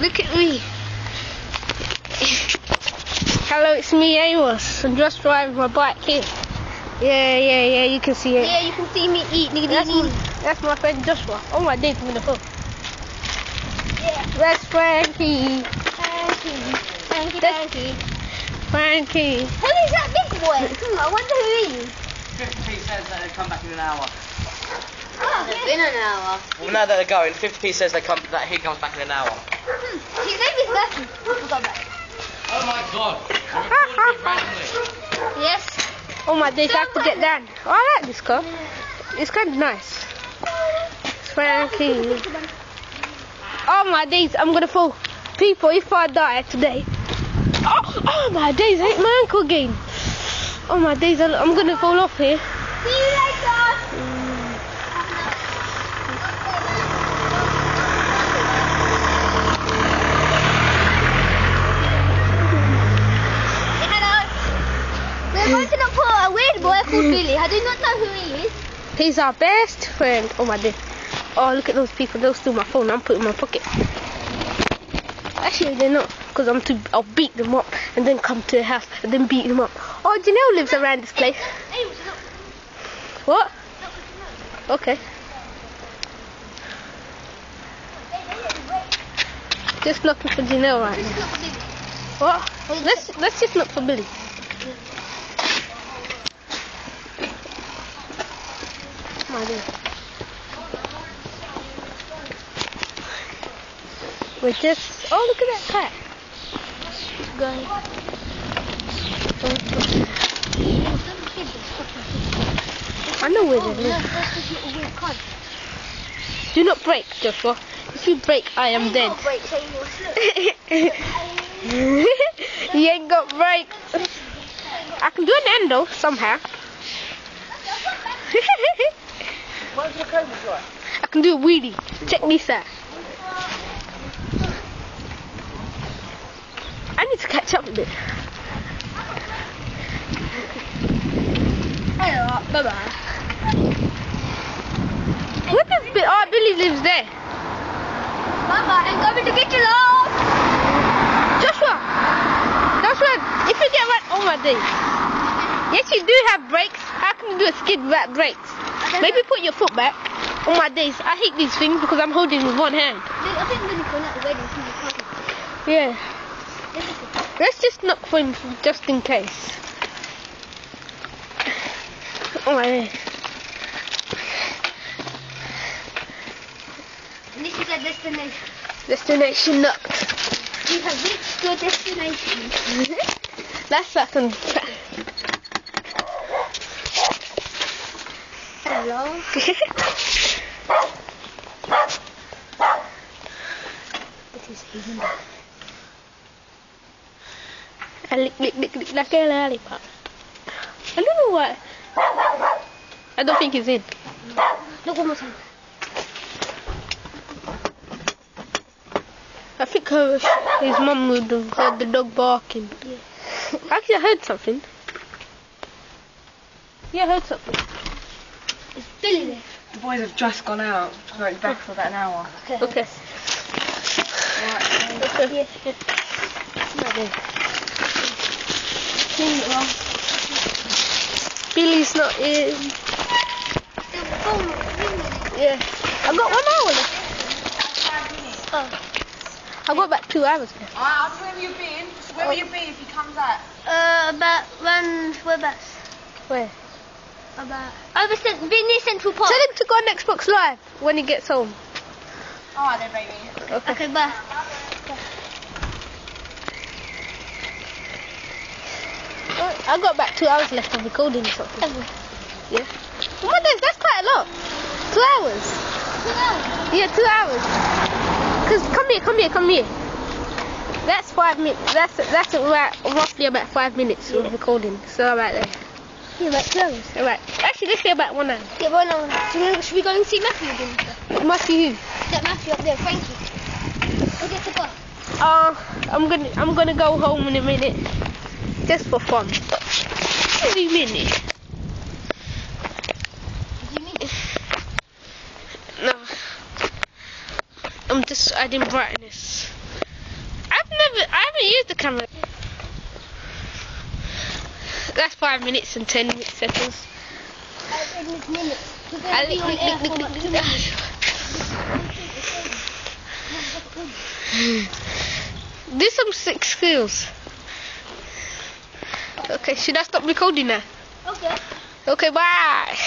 Look at me. Hello, it's me, Amos. I'm just driving my bike here. Yeah, you can see it. Yeah, you can see me eat. That's my friend Joshua. Oh my days, I'm gonna fall. Yeah. That's Frankie. Frankie. Who is that big boy? I wonder who he is. 50p says that they come back in an hour. Oh, it's been an hour. Well, now that they're going, 50p says that he comes back in an hour. His name is Matthew. We'll go back. Oh my god, you're recording me randomly. Yes. Oh my days, I have to get down. Oh, I like this car. It's kind of nice. Frankie. Oh my days, I'm gonna fall. People, if I die today. Oh my days, I hit my ankle again. Oh my days, I'm gonna fall off here. See you later. We're going to look for a weird boy called Billy. I do not know who he is. He's our best friend. Oh my days. Oh, look at those people. They'll steal my phone. I'm putting it in my pocket. Actually, they're not. Because I'll beat them up and then come to the house and then beat them up. Oh, Janelle lives around this place. Hey, look. What? Okay. Just looking for Janelle right now. What? Let's just look for Billy. My dear. We're just. Oh, look at that cat. It's going. I know where they live. Do not break, Joshua. If you break, I am dead. You ain't got brakes. I can do an endo somehow. What's your code like? I can do a wheelie. Check this out. I need to catch up a bit. Hello, bye-bye. What does Billy? Oh, Billy lives there. Bye-bye, I'm coming to get you, love. Joshua, if you get right, oh my days. Yes, you do have brakes. How can you do a skid without brakes? Maybe put your foot back. Oh my days, I hate these things because I'm holding with one hand. I think Billy's going out the wedding. Yeah. Let's just knock for him just in case. Oh my days. This is our destination. Destination knocked. We have reached your destination. That's second. Hello. It is hidden. I lick like a lollipop. I don't know why. I don't think he's in. Look one more time. I think his mum would have heard the dog barking. Yeah. Actually, I heard something. Yeah, I heard something. It's Billy there. The boys have just gone out. I won't be back for about an hour. Okay. Alright. Okay. Yeah. Billy's not in. Yeah. I got 1 hour left. Oh. I got about 2 hours left. Alright, I'll tell him where you've been. Where will you be if he comes out? Whereabouts? Where? Over near Central Park. Tell him to go on Xbox Live when he gets home. Alright then, baby. Okay, bye. I got about 2 hours left of recording something. Yeah. Oh my days, that's quite a lot. 2 hours. 2 hours? Yeah, 2 hours. Cause come here. That's 5 minutes. That's roughly about 5 minutes of recording. So about there. Yeah, about 2 hours. Alright. Actually, let's say about 1 hour. Yeah, 1 hour. Should we go and see Matthew again? Matthew who? That Matthew up there, Frankie. We'll get to go. I'm gonna go home in a minute. Just for fun. Every minute. Do you mean? No. I'm just adding brightness. haven't used the camera. That's 5 minutes and 10 seconds. Do some 6 skills. Okay, should I stop recording now? Okay. Okay, bye.